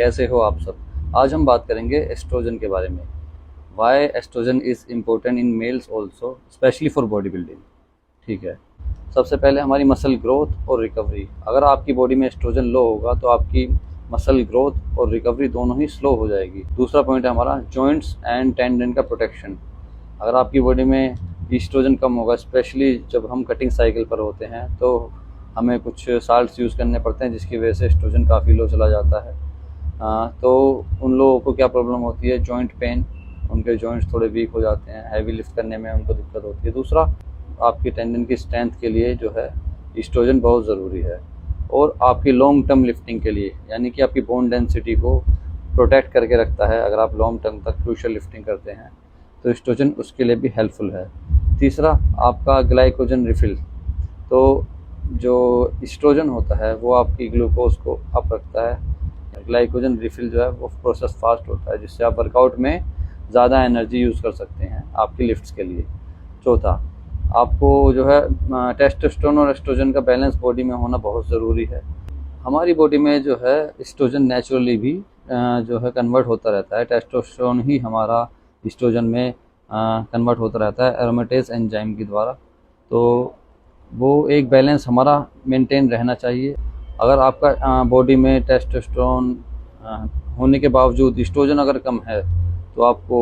कैसे हो आप सब। आज हम बात करेंगे एस्ट्रोजन के बारे में। Why estrogen is important in males also, specially for body building. ठीक है, सबसे पहले हमारी मसल ग्रोथ और रिकवरी। अगर आपकी बॉडी में एस्ट्रोजन लो होगा तो आपकी मसल ग्रोथ और रिकवरी दोनों ही स्लो हो जाएगी। दूसरा पॉइंट है हमारा जॉइंट्स एंड टेंडन का प्रोटेक्शन। अगर आपकी बॉडी में एस्ट्रोजन कम होगा, स्पेशली जब हम कटिंग साइकिल पर होते हैं तो हमें कुछ साल्ट्स यूज़ करने पड़ते हैं जिसकी वजह से एस्ट्रोजन काफ़ी लो चला जाता है। तो उन लोगों को क्या प्रॉब्लम होती है, जॉइंट पेन, उनके जॉइंट्स थोड़े वीक हो जाते हैं, हैवी लिफ्ट करने में उनको दिक्कत होती है। दूसरा, आपकी टेंडन की स्ट्रेंथ के लिए जो है एस्ट्रोजन बहुत ज़रूरी है। और आपकी लॉन्ग टर्म लिफ्टिंग के लिए, यानी कि आपकी बोन डेंसिटी को प्रोटेक्ट करके रखता है। अगर आप लॉन्ग टर्म तक क्रूशियल लिफ्टिंग करते हैं तो एस्ट्रोजन उसके लिए भी हेल्पफुल है। तीसरा, आपका ग्लाइकोजन रिफिल। तो जो एस्ट्रोजन होता है वो आपकी ग्लूकोज को अप रखता है। ग्लाइकोजन रिफिल जो है वो प्रोसेस फास्ट होता है जिससे आप वर्कआउट में ज़्यादा एनर्जी यूज़ कर सकते हैं आपकी लिफ्ट्स के लिए। चौथा, आपको जो है टेस्टोस्टेरोन और एस्ट्रोजन का बैलेंस बॉडी में होना बहुत ज़रूरी है। हमारी बॉडी में जो है एस्ट्रोजन नेचुरली भी जो है कन्वर्ट होता रहता है। टेस्टोस्टेरोन ही हमारा एस्ट्रोजन में कन्वर्ट होता रहता है एरोमेटेज एंजाइम के द्वारा। तो वो एक बैलेंस हमारा मेंटेन रहना चाहिए। अगर आपका बॉडी में टेस्टोस्टेरोन होने के बावजूद एस्ट्रोजन अगर कम है तो आपको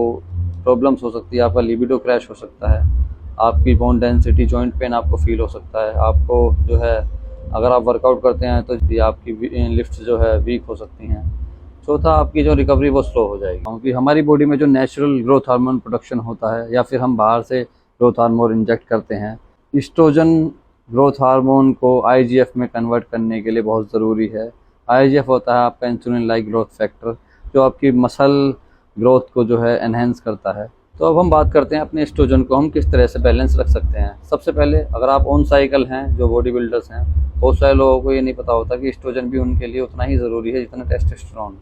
प्रॉब्लम्स हो सकती है। आपका लिबिडो क्रैश हो सकता है, आपकी बोन डेंसिटी, जॉइंट पेन आपको फील हो सकता है। आपको जो है अगर आप वर्कआउट करते हैं तो आपकी लिफ्ट जो है वीक हो सकती हैं। चौथा, आपकी जो रिकवरी वो स्लो हो जाएगी क्योंकि हमारी बॉडी में जो नेचुरल ग्रोथ हार्मोन प्रोडक्शन होता है या फिर हम बाहर से ग्रोथ हार्मोन इंजेक्ट करते हैं, एस्ट्रोजन ग्रोथ हार्मोन को आईजीएफ में कन्वर्ट करने के लिए बहुत ज़रूरी है। आईजीएफ होता है आपका इंसुलिन लाइक ग्रोथ फैक्टर, जो आपकी मसल ग्रोथ को जो है एनहेंस करता है। तो अब हम बात करते हैं अपने एस्ट्रोजन को हम किस तरह से बैलेंस रख सकते हैं। सबसे पहले, अगर आप ऑन साइकिल हैं, जो बॉडी बिल्डर्स हैं, बहुत सारे लोगों को ये नहीं पता होता कि एस्ट्रोजन भी उनके लिए उतना ही ज़रूरी है जितना टेस्टोस्टेरोन।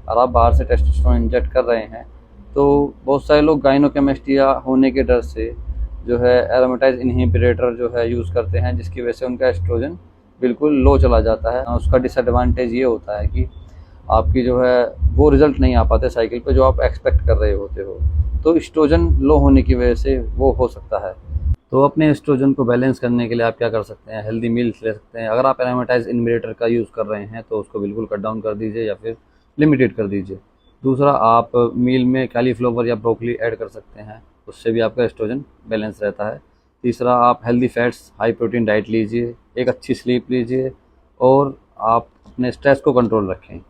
और आप बाहर से टेस्टोस्टेरोन इंजेक्ट कर रहे हैं तो बहुत सारे लोग गाइनोकेमिस्ट्रिया होने के डर से जो है एरोमेटाइज इनहिबिटर जो है यूज़ करते हैं, जिसकी वजह से उनका एस्ट्रोजन बिल्कुल लो चला जाता है। उसका डिसएडवांटेज ये होता है कि आपकी जो है वो रिज़ल्ट नहीं आ पाते साइकिल पे जो आप एक्सपेक्ट कर रहे होते हो। तो एस्ट्रोजन लो होने की वजह से वो हो सकता है। तो अपने एस्ट्रोजन को बैलेंस करने के लिए आप क्या कर सकते हैं, हेल्दी मील्स ले सकते हैं। अगर आप एरोमेटाइज इनहिबिटर का यूज़ कर रहे हैं तो उसको बिल्कुल कट डाउन कर दीजिए या फिर लिमिटेड कर दीजिए। दूसरा, आप मील में कैलीफ्लावर या ब्रोकली ऐड कर सकते हैं, उससे भी आपका एस्ट्रोजन बैलेंस रहता है। तीसरा, आप healthy fats, high protein diet लीजिए, एक अच्छी स्लीप लीजिए और आप अपने स्ट्रेस को कंट्रोल रखें।